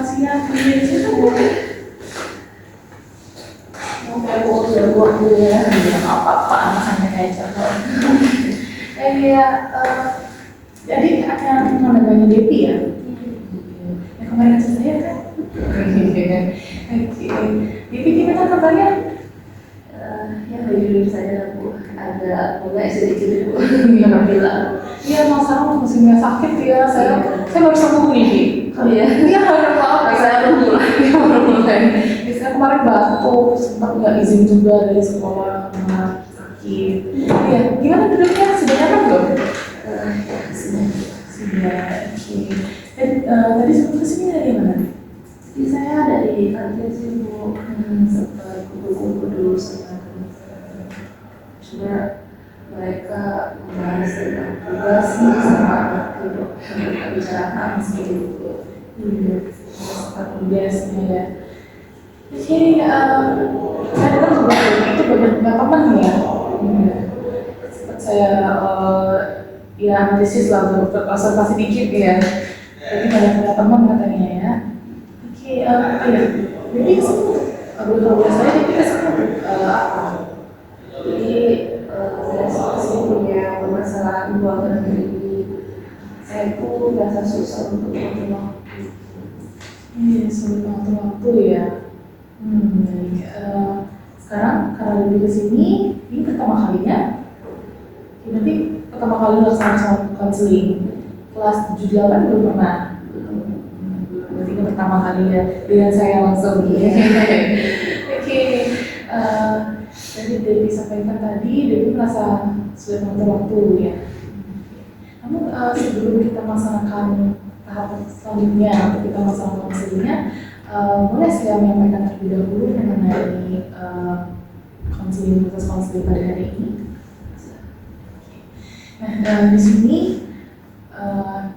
rahasia itu kayak buat gue ya apa-apa anak-anak aja kok. Jadi akan menambahnya Devi ya. Yang kemarin aja saya kan. Devi gimana kabarnya? Ya jujur saja Bu, agak sedikit Bu. Alhamdulillah. Iya, masalah musimnya sakit ya. Saya baru sembuh nih. Oh iya. Iya, maaf. Saya baru mulai. Saya kemarin batuk, sempat nggak izin juga dari sekolah karena sakit. Iya, gimana duduknya? Sudah nyaman belum? Ya sudah. Oke. Dan tadi sebelum kesini dari mana? Jadi saya dari kantin sih Bu, sempat kumpul-kumpul dulu sama teman-teman. Cuma mereka membahas tentang tugas sama pembicaraan seperti itu. Sempat biasanya ya. Oke, saya dengar juga itu banyak teman ya. Sempat saya ya analisis lah, observasi dikit ya. Jadi banyak teman katanya ya. Oke, iya. Jadi beberapa saya jadi apa? Jadi saya punya permasalahan keuangan ini. Saya itu merasa susah untuk mengatur waktu. Iya, sulit mengatur waktu ya. Baik. Sekarang karena lebih ke sini, ini pertama kalinya. Berarti pertama kali melaksanakan konseling. Kelas 78 belum pernah. Berarti ini pertama kali ya dengan saya langsung. Oke. Jadi Devi sampaikan tadi, Devi merasa sulit mengatur waktu ya. Namun sebelum kita melaksanakan tahap selanjutnya untuk kita melaksanakan konselingnya, boleh saya menyampaikan terlebih dahulu mengenai proses konseling pada hari ini. Nah, di sini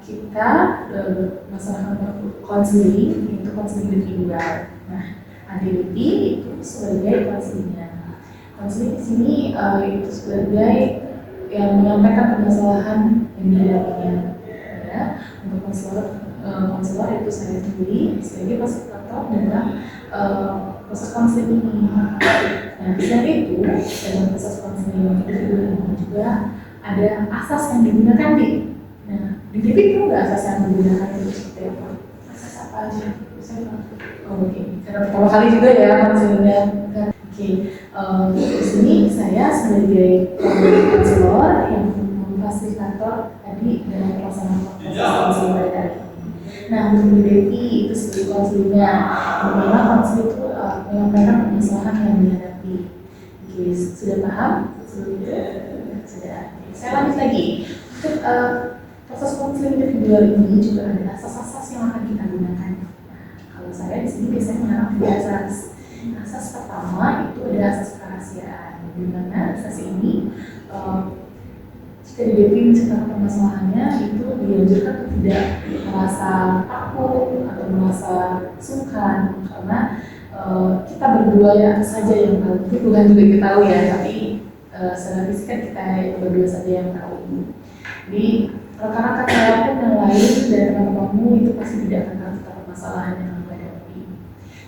kita melaksanakan konseling itu konseling individual. Nah, ADDP itu sebagai konselingnya. Konseling di sini itu sebagai yang menyampaikan permasalahan yang dihadapinya. Ya, untuk konselor itu saya sendiri sebagai fasilitator dalam proses konseling ini. Nah, di saat itu dalam proses konseling individual ini juga ada asas yang digunakan di. Nah, di DP itu nggak asas yang digunakan itu seperti apa? Asas apa aja? Oke. Karena pertama kali juga ya konselingnya. Oke. Di sini saya sebagai konselor yang memfasilitator tadi dalam pelaksanaan proses konseling pada hari ini. Nah, untuk di DP itu sebagai konselingnya, bagaimana konseling itu menyampaikan permasalahan yang dihadapi. Oke, sudah paham? Sudah. Saya lanjut lagi. Untuk proses konseling individual ini juga ada asas-asas yang akan kita gunakan. Nah, kalau saya di sini biasanya menggunakan 3 asas. Asas pertama itu ada asas kerahasiaan, di mana asas ini jika di DP menceritakan permasalahannya itu dianjurkan untuk tidak merasa takut atau merasa sungkan karena kita berdua ya saja yang tahu. Itu Tuhan juga kita tahu ya, tapi secara fisik kan kita berdua saja yang tahu. Jadi rekan-rekan saya pun yang lain dan teman-temanmu itu pasti tidak akan tahu tentang permasalahan yang kamu hadapi.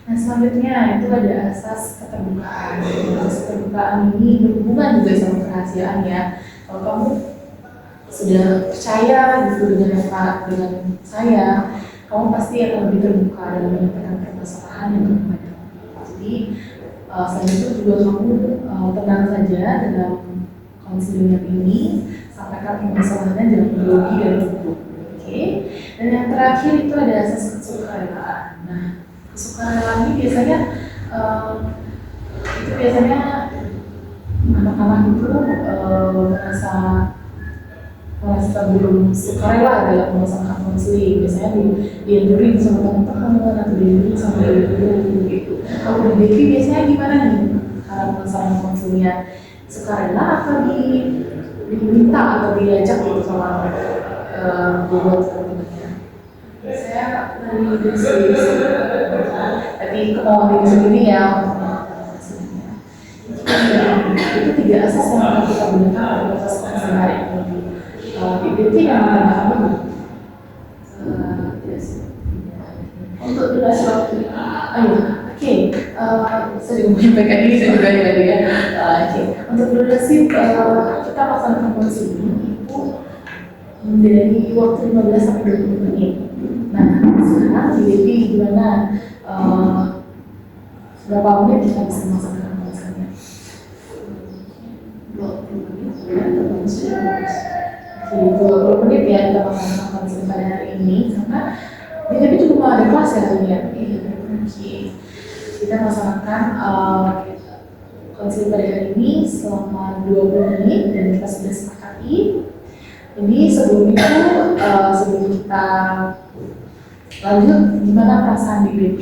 Nah, selanjutnya itu ada asas keterbukaan. Asas keterbukaan ini berhubungan juga sama kerahasiaan ya. Kalau kamu sudah percaya gitu dengan saya, kamu pasti akan lebih terbuka dalam menyampaikan permasalahan yang kamu hadapi. Jadi selain itu juga kamu tenang saja dalam konseling ini, sampaikan permasalahannya jangan grogi dan gugup. Oke. Dan yang terakhir itu ada asas kesukarelaan. Nah, kesukarelaan ini biasanya anak-anak itu merasa belum sukarela dalam melaksanakan konseling. Biasanya dianjurin sama teman-teman atau dianjurin sama guru gitu. Kalau di DP biasanya gimana nih cara melaksanakan konselingnya? Sukarela atau diminta atau diajak gitu sama guru atau teman-temannya? Saya dari sini tapi kemauan diri sendiri ya untuk melakukan konselingnya. Itu 3 asas yang akan kita gunakan pada proses konseling hari ini. Di DP yang menggunakan Untuk durasi waktu, oke. Saya juga menyampaikan ini, saya juga tadi ya. Oke, untuk durasi kita laksanakan konseling itu dari waktu 15 sampai 20 menit. Nah, sekarang jadi gimana? Berapa menit kita bisa melaksanakan konseling? 20 menit ya, teman saya. Jadi 20 menit ya kita melaksanakan konseling pada hari ini, karena di tapi juga mau ada kelas ya tadi ya. Oke. Kita melaksanakan konseling pada hari ini selama 20 menit dan kita sudah sepakati. Jadi sebelum itu, sebelum kita lanjut, gimana perasaan di BP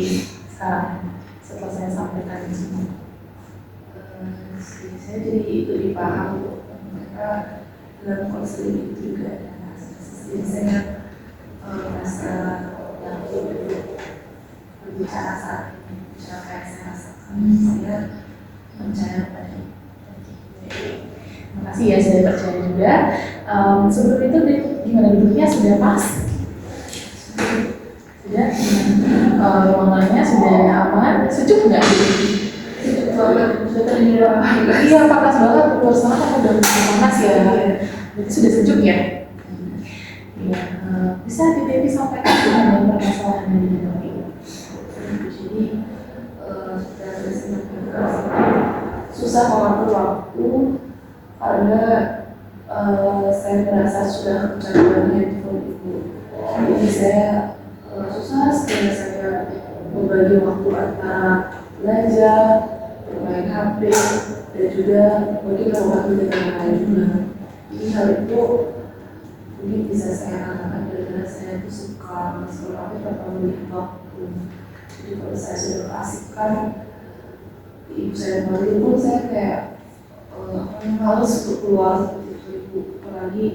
sekarang setelah saya sampaikan di sini? Saya jadi lebih paham mereka dalam konseling itu juga ada jadi saya merasa yakin untuk berbicara saat ini, bicara kayak saya rasakan, saya percaya pada itu. Terima kasih ya, saya percaya juga. Sebelum itu gimana duduknya, sudah pas? Sudah, ruangannya sudah aman, sejuk nggak? Sejuk banget, sudah terlihat. Iya, panas banget, luar sana kan udah panas ya. Berarti sudah sejuk ya? Iya, bisa di sampaikan dengan permasalahan yang dihadapi. Jadi sudah susah mengatur waktu karena saya merasa sudah kecanduan handphone itu. Jadi saya susah sekali saya membagi waktu antara belajar, bermain HP, dan juga mungkin waktu dengan lain juga. Jadi hal itu mungkin bisa saya katakan gara-gara saya itu suka scroll tanpa melihat waktu. Jadi kalau saya sudah kasihkan ibu saya balik pun saya kayak males untuk keluar seperti itu ibu. Apalagi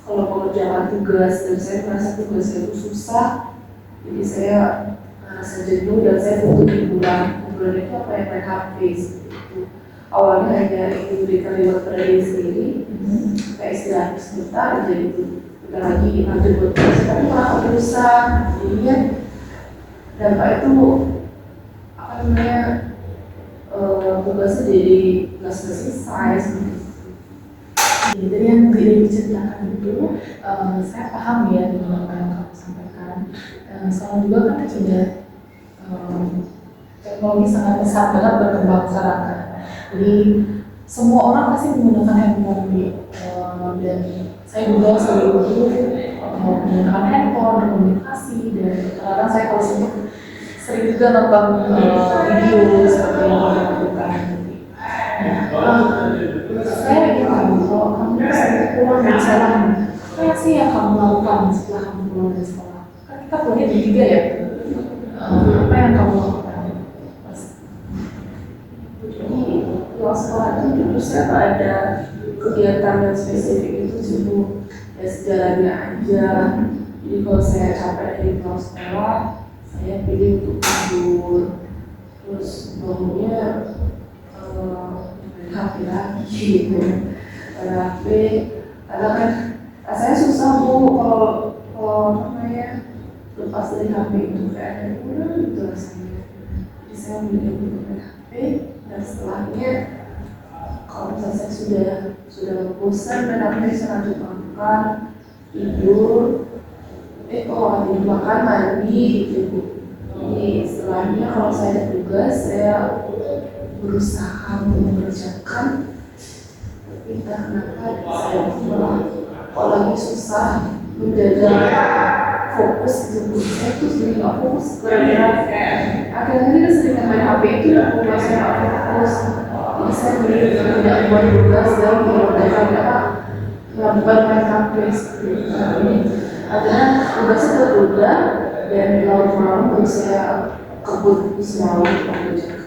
kalau mengerjakan tugas dan saya merasa tugas saya itu susah, jadi saya merasa jenuh dan saya butuh hiburan. Hiburan itu apa yang main HP seperti itu. Awalnya hanya ingin memberikan reward pada diri sendiri, kayak istirahat sebentar, jadi itu bentar lagi lanjut buat tugas, tapi malah berusaha. Jadinya dampak itu apa namanya tugasnya jadi nggak selesai seperti itu. Dari yang diceritakan itu, saya paham ya dengan apa yang kamu sampaikan. Sekarang juga kan sudah teknologi sangat pesat banget berkembang sekarang kan. Jadi semua orang pasti menggunakan handphone dan saya juga selalu menggunakan handphone berkomunikasi, dan kadang saya kalau sering juga nonton video seperti yang kamu lakukan. Saya ingin tahu kalau kamu sering pulang dari sekolah, apa sih yang kamu lakukan setelah kamu pulang dari sekolah? Kan kita pulangnya jam 3 ya. Apa yang kamu lakukan? Jadi pulang sekolah itu justru saya nggak ada kegiatan yang spesifik itu sibuk ya sejalannya aja. Jadi kalau saya capek dari pulang sekolah, saya pilih untuk tidur, terus bangunnya main HP lagi gitu, main HP. Karena kan rasanya susah kalau apa namanya lepas dari HP itu kayak ada kurang gitu rasanya. Jadi saya milih untuk main HP, dan setelahnya kalau misalnya saya sudah bosan main HP, saya lanjut makan, tidur. Kalau tidur makan mandi gitu. Jadi setelahnya kalau saya ada tugas, saya berusaha untuk mengerjakan, tapi entah kenapa saya malah kalau lagi susah menjaga fokus gitu. Saya tuh sering nggak fokus karena akhirnya kita sering main HP itu yang membuat saya nggak fokus. Jadi saya tidak buat tugas dan mengerjakan bukan main HP seperti itu. Akhirnya tugasnya tertunda dan lama-lama terus saya kebut semalam mengerjakan.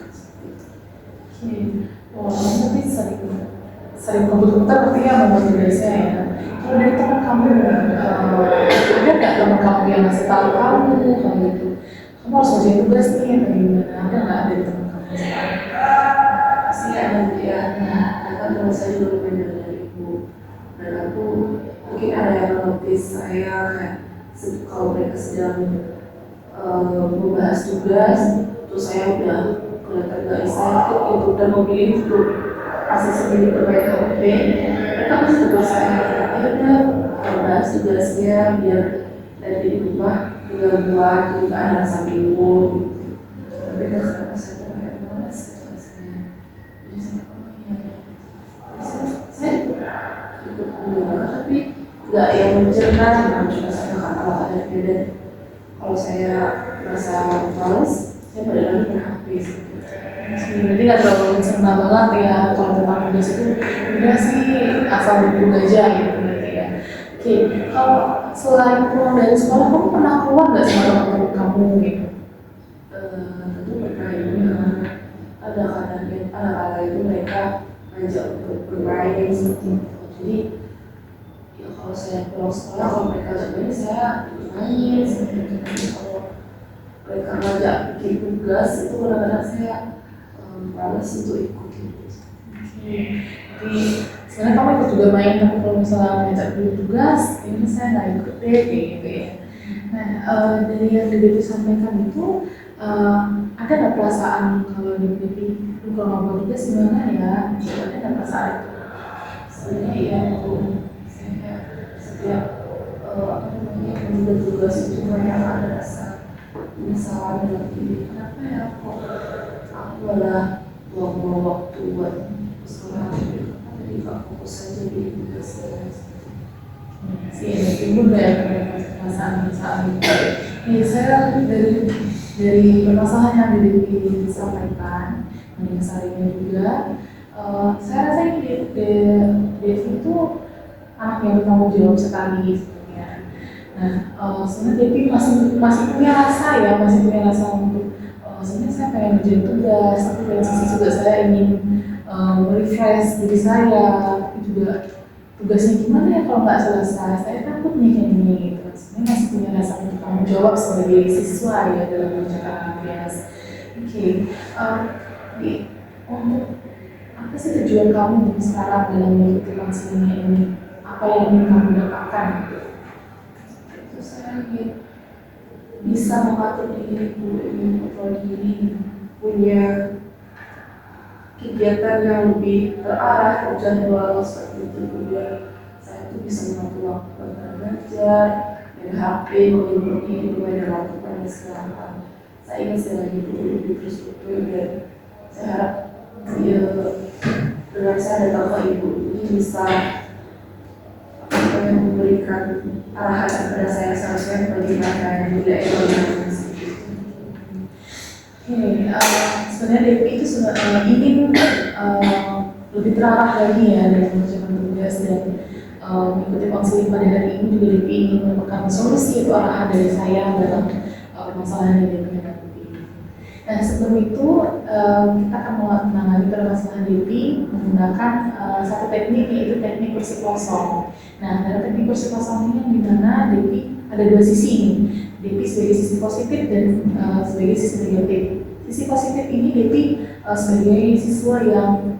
Tapi sering kebut-kebutan artinya memotivasi saya ya. Kalau dari teman kamu, ada nggak teman kamu yang ngasih tahu kamu kalau gitu? Kamu harus ngerjain tugas nih, atau gimana? Ada nggak dari teman kamu? Pasti ada ya. Kan kalau saya juga belajar dari ibu, dan aku mungkin ada yang notice saya kayak kalau mereka sedang membahas tugas, terus saya udah kelihatan gak excited gitu dan memilih untuk asik sendiri bermain HP. Mereka masih tegur saya, ya udah bahas tugasnya biar dari di rumah tinggal buat juga ada rasa bingung gitu. Tapi karena saya terlihat malas tugasnya, jadi saya ikut mendengar tapi nggak yang menceritakan cuma saya kata-kata ada beda. Kalau saya merasa malas, saya balik lagi ke HP gitu. Berarti nggak terlalu mencerna banget ya kalau tentang tugas itu udah sih asal duduk aja gitu berarti ya. Oke, kalau selain pulang dari sekolah kamu pernah keluar nggak sama teman-teman kamu gitu? Tentu pernah ini ada kala itu mereka ngajak untuk bermain seperti itu. Jadi ya kalau saya pulang sekolah kalau mereka ajak main saya main seperti itu. Kalau mereka ngajak bikin tugas itu kadang-kadang saya malas untuk ikut gitu. Jadi sebenarnya kamu ikut juga main, tapi kalau misalnya ngajak dulu tugas, ini saya nggak ikut deh kayak gitu ya. Nah, dari yang Dewi sampaikan itu, ada nggak perasaan kalau Dewi kalau ngobrol tugas gimana ya? Ada nggak perasaan itu? Sebenarnya ya saya setiap menunda tugas itu banyak ada rasa penyesalan dalam diri. Kenapa ya kok aku malah buang-buang waktu buat sekolah? Jadi nggak fokus saja di tugas saya. Si timbul ya permasalahan itu. Nih saya dari permasalahan yang disampaikan, mengenai juga, saya rasa ini Devi itu anak yang bertanggung jawab sekali sebenarnya. Nah, sebenarnya Devi masih punya rasa ya, masih punya rasa untuk sebenarnya saya pengen ngerjain tugas, tapi dari sisi juga saya ingin refresh diri saya, tapi juga tugasnya gimana ya kalau nggak selesai, saya takut nih kayak gini gitu. Sebenarnya masih punya rasa untuk tanggung jawab sebagai siswa ya dalam mengerjakan tugas. Oke, untuk apa sih tujuan kamu sekarang dalam mengikuti konseling ini? Apa yang ingin kamu dapatkan? Itu saya ingin bisa mengatur diriku, ingin kontrol diri, punya kegiatan yang lebih terarah, terjadwal seperti itu biar saya itu bisa mengatur waktu antara belajar, main HP, menghibur diri, bermain dengan teman dan segala. Saya ingin sekali lagi lebih terstruktur dan saya harap dengan saya datang ke ibu ini bisa memberikan arahan kepada saya seharusnya bagaimana tidak ekonomi. Sebenarnya Devi itu ingin lebih terarah lagi ya dalam mengerjakan tugas dan mengikuti konseling pada hari ini juga Devi ingin menemukan solusi atau arahan dari saya dalam permasalahan yang Devi hadapi. Nah sebelum itu kita akan menangani permasalahan Devi menggunakan satu teknik yaitu teknik kursi kosong. Nah dalam teknik kursi kosong ini di mana Devi ada dua sisi ini. Devi sebagai sisi positif dan sebagai sisi negatif. Sisi positif ini Devi sebagai siswa yang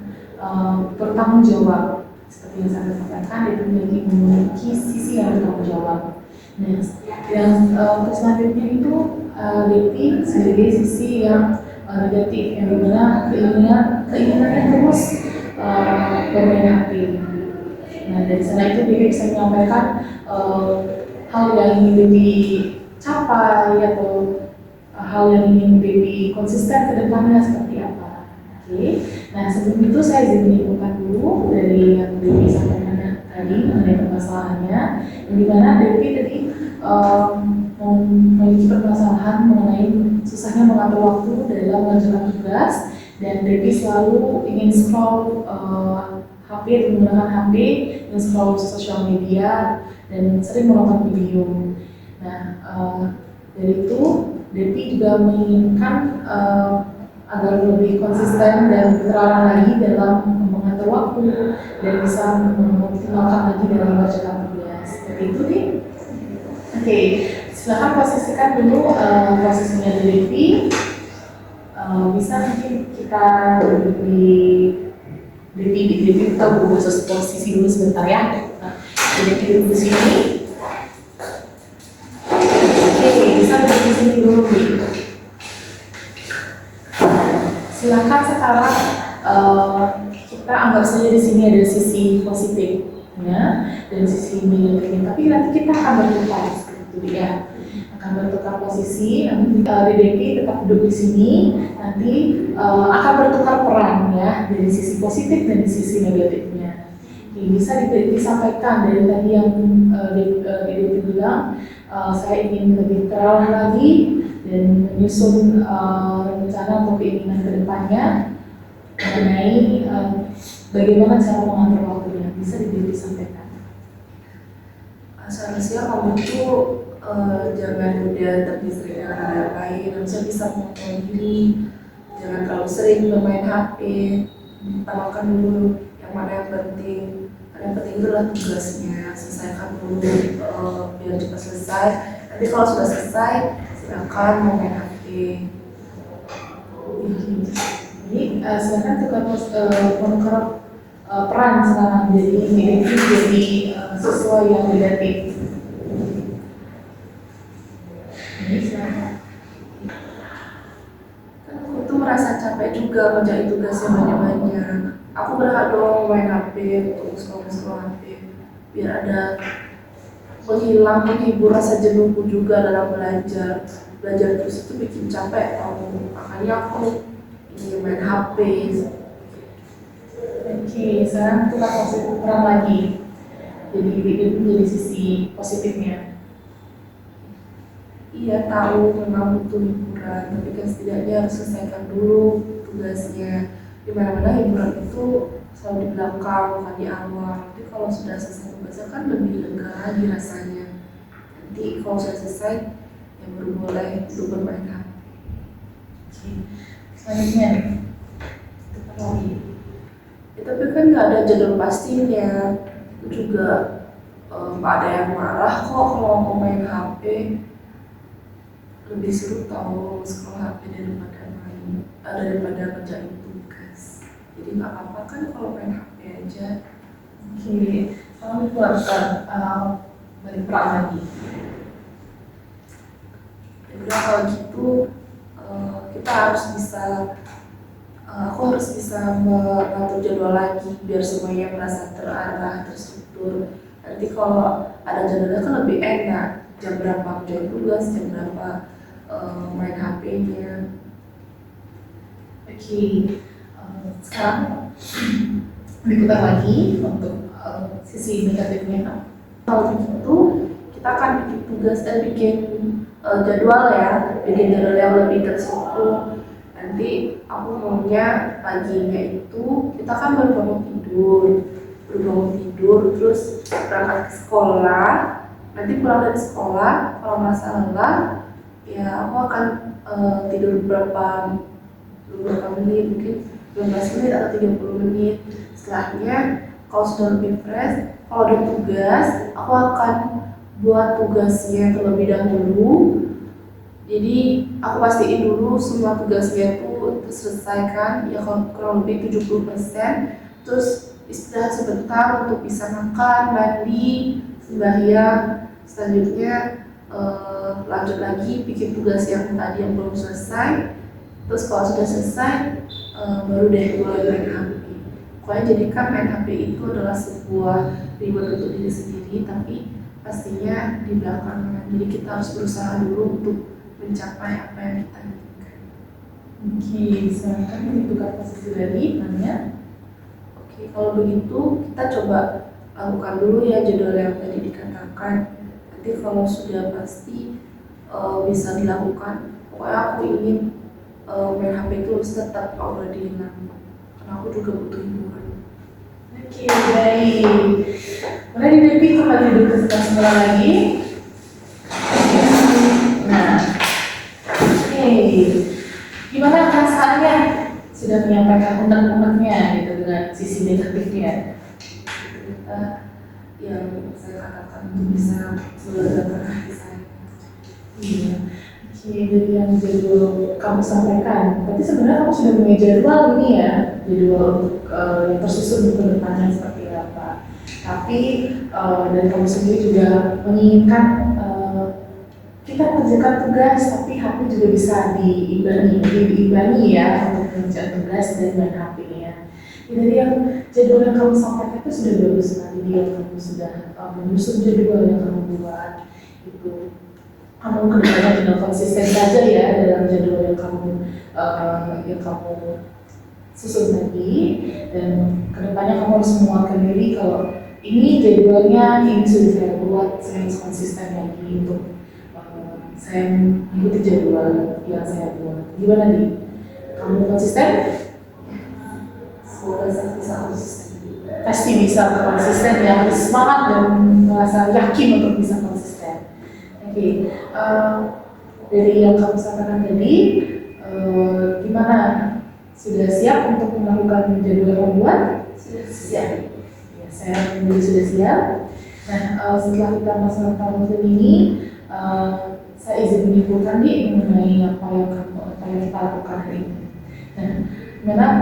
bertanggung jawab. Seperti yang saya sampaikan, Devi memiliki sisi yang bertanggung jawab. Nah, yang selanjutnya itu Devi sebagai sisi yang negatif, yang dimana keinginannya terus bermain HP. Nah, dari sana itu Devi bisa menyampaikan hal yang ingin Devi capai atau hal yang ingin Devi konsisten ke depannya seperti apa. Oke. Nah sebelum itu saya izin menyimpulkan dulu dari yang Devi sampaikan tadi mengenai permasalahannya, yang dimana Devi tadi memiliki permasalahan mengenai susahnya mengatur waktu dalam mengerjakan tugas dan Devi selalu ingin scroll HP atau menggunakan HP dan scroll sosial media dan sering menonton video. Nah, dari itu Devi juga menginginkan agar lebih konsisten dan terarah lagi dalam mengatur waktu dan bisa mengoptimalkan lagi dalam mengerjakan tugas. Seperti itu nih. Oke, silakan posisikan dulu posisinya Devi. Bisa mungkin kita Devi kita khusus posisi dulu sebentar ya. Devi duduk di sini. Oke, bisa berdiri sini dulu gitu. Silakan sekarang kita anggap saja di sini ada sisi positifnya dan sisi negatifnya. Tapi nanti kita akan bertukar gitu ya. Akan bertukar posisi. Nanti Dedepi tetap duduk di sini. Nanti akan bertukar peran ya dari sisi positif dan dari sisi negatifnya. Bisa disampaikan dari tadi yang Dedepi bilang. Saya ingin lebih terawat lagi dan menyusun rencana untuk keinginan kedepannya mengenai bagaimana cara mengatur waktunya. Bisa disampaikan. Seharusnya kamu tuh jangan mudah terdistrik dengan hal lain, harusnya bisa mengontrol diri, jangan terlalu sering bermain HP, utamakan dulu yang mana yang penting. Yang penting itu adalah tugasnya, selesaikan dulu biar cepat selesai. Nanti kalau sudah selesai, silakan mau main HP. Jadi silakan menukar peran sekarang jadi negatif jadi sesuai yang negatif. Ini silakan. Kan aku tuh merasa capek juga ngerjain tugasnya banyak-banyak. Aku berhak dong main HP untuk scroll HP biar ada menghibur rasa jenuhku juga dalam belajar terus itu bikin capek tau, makanya aku ingin main HP. Oke, sekarang kita positif peran lagi jadi sisi positifnya. Iya tahu memang butuh hiburan, tapi kan setidaknya harus selesaikan dulu tugasnya. Dimana-mana hiburan itu selalu di belakang, bukan di awal. Tapi kalau sudah selesai tugasnya kan lebih lega lagi rasanya. Nanti kalau sudah selesai, ya baru boleh untuk bermain HP. Oke, selanjutnya tetap lagi. Ya, tapi kan nggak ada jadwal pastinya. Itu juga ada yang marah kok kalau mau main HP. Lebih seru tahu scroll HP daripada kerjain tugas. Jadi nggak apa-apa kan kalau main HP aja. Oke, sekarang dikeluarkan balik peran lagi. Ya udah kalau gitu kita harus bisa, aku harus bisa mengatur jadwal lagi biar semuanya merasa terarah, terstruktur. Nanti kalau ada jadwalnya kan lebih enak. Jam berapa kerjain tugas, jam berapa main HP-nya. Oke, sekarang berikutan lagi untuk sisi negatifnya. Kalau begitu kita akan bikin tugas bikin jadwal jadwal yang lebih terstruktur. Nanti aku maunya paginya itu kita kan baru bangun tidur terus berangkat ke sekolah. Nanti pulang dari sekolah kalau merasa lelah ya aku akan tidur beberapa menit, mungkin 15 menit atau 30 menit. Setelahnya kalau sudah lebih fresh, kalau ada tugas aku akan buat tugasnya terlebih dahulu. Jadi aku pastiin dulu semua tugasnya itu terselesaikan ya kurang lebih 70%. Terus istirahat sebentar untuk bisa makan, mandi, sembahyang. Selanjutnya lanjut lagi bikin tugas yang tadi yang belum selesai. Terus kalau sudah selesai baru deh mulai main HP. Pokoknya jadikan main HP itu adalah sebuah reward untuk diri sendiri, tapi pastinya di belakang. Jadi kita harus berusaha dulu untuk mencapai apa yang kita inginkan. Oke, silakan ditukar posisi lagi, nanya. Oke, kalau begitu kita coba lakukan dulu ya jadwal yang tadi dikatakan. Nanti kalau sudah pasti bisa dilakukan, pokoknya aku ingin main HP itu harus tetap already hilang, karena aku juga butuh hiburan. Oke, baik. Mulai Dedepi kembali duduk ke sebelah sebelah lagi. Nah, oke. Gimana perasaannya? Sudah menyampaikan unek-uneknya gitu dengan sisi negatifnya. Ternyata yang saya katakan itu bisa melegakan hati saya. Iya. Oke, dari yang jadwal kamu sampaikan, berarti sebenarnya kamu sudah punya jadwal ini ya, jadwal untuk yang tersusun untuk kedepannya seperti apa. Tapi dari kamu sendiri juga menginginkan kita mengerjakan tugas tapi HP juga bisa diimbangi ya untuk mengerjakan tugas dan main HP-nya. Jadi yang jadwal yang kamu sampaikan itu sudah bagus sekali, dia kamu sudah menyusun jadwal yang kamu buat itu. Kamu kedepannya tinggal konsisten saja ya dalam jadwal yang kamu susun tadi, dan kedepannya kamu harus menguatkan diri kalau ini jadwalnya ini sudah saya buat, saya harus konsisten lagi untuk saya mengikuti jadwal yang saya buat. Gimana nih? Kamu konsisten? Semoga saya bisa konsisten. Pasti bisa konsisten ya, harus semangat dan merasa yakin untuk bisa konsisten. Oke, dari yang kamu sampaikan tadi, gimana? Sudah siap untuk melakukan jadwal yang buat? Sudah siap. Ya, saya sudah siap. Nah, setelah kita melaksanakan ini, saya izin menyimpulkan nih mengenai apa yang kita lakukan hari ini. Nah, memang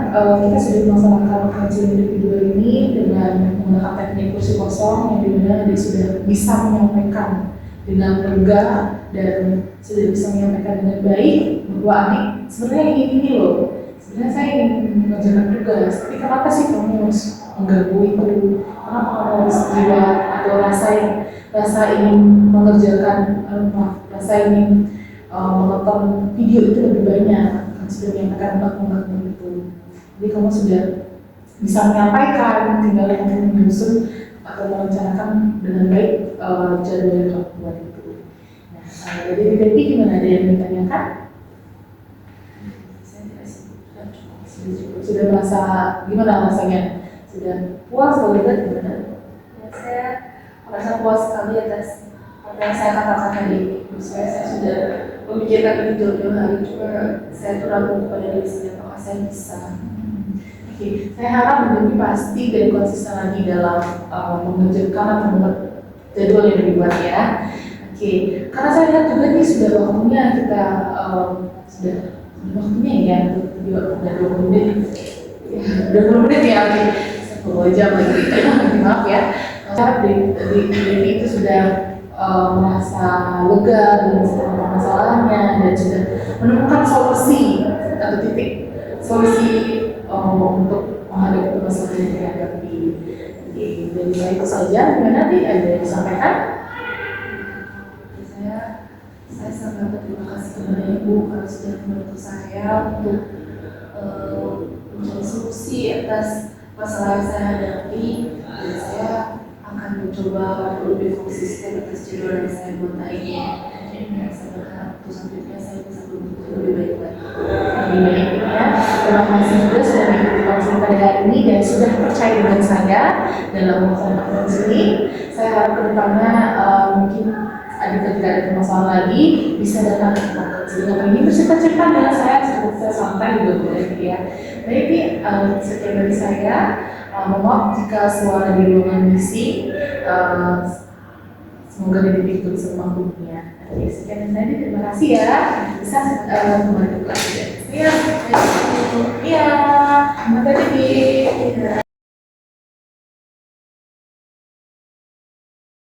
kita sudah melaksanakan kajian individual ini dengan menggunakan teknik kursi kosong yang dimana dia sudah bisa menyampaikan dengan lega dan sudah bisa menyampaikan dengan baik bahwa adik sebenarnya ini loh, sebenarnya saya ingin mengerjakan tugas, tapi kenapa sih kamu harus mengganggu itu? Kenapa kamu harus jiwa atau rasa ingin mengerjakan rasa ingin menonton video itu lebih banyak, kan sudah menyampaikan unek-unek itu. Jadi kamu sudah bisa menyampaikan, tinggal kamu menyusun atau merencanakan dengan baik jadwal yang kamu buat itu. Nah, dari Devi gimana, ada yang ditanyakan? Saya tidak Sudah merasa gimana rasanya? Sudah puas atau tidak gimana? ya, saya merasa puas sekali atas apa yang saya katakan tadi. Saya sudah memikirkan itu jauh-jauh hari, cuma saya tuh ragu kepada diri sendiri apakah saya bisa. Oke, saya harap Devi pasti dan konsisten lagi dalam mengerjakan atau membuat jadwal yang dibuat ya. Oke, karena saya lihat juga nih sudah waktunya kita sudah waktunya ya, udah 20 menit. Ya, 20 menit ya, oke. 2 jam lagi, maaf ya. Saya Devi itu sudah merasa lega dengan segala permasalahannya dan sudah menemukan solusi atau titik solusi untuk menghadapi masalah yang dihadapi. Dari saya itu saja, gimana nanti ada yang disampaikan? Saya sangat berterima kasih kepada Ibu karena sudah membantu saya untuk mencari solusi atas masalah yang saya hadapi, dan saya akan mencoba lebih konsisten atas jadwal yang saya buat tadi. Saya berharap untuk selanjutnya saya bisa berbentuk lebih baik lagi. Lebih baik ya. Terima kasih juga sudah mengikuti konseling pada hari ini dan sudah percaya dengan saya dalam melaksanakan konseling. Saya harap kedepannya mungkin ketika ada permasalahan lagi bisa datang ke tempat konseling atau ingin bercerita-cerita dengan saya santai juga boleh ya. Jadi sekian dari saya. Mohon maaf jika suara di ruangan misi, semoga Devi bisa memaklumnya. Oke, sekian dari saya, terima kasih ya. Bisa kembali ke kelas ya. Iya, terima kasih.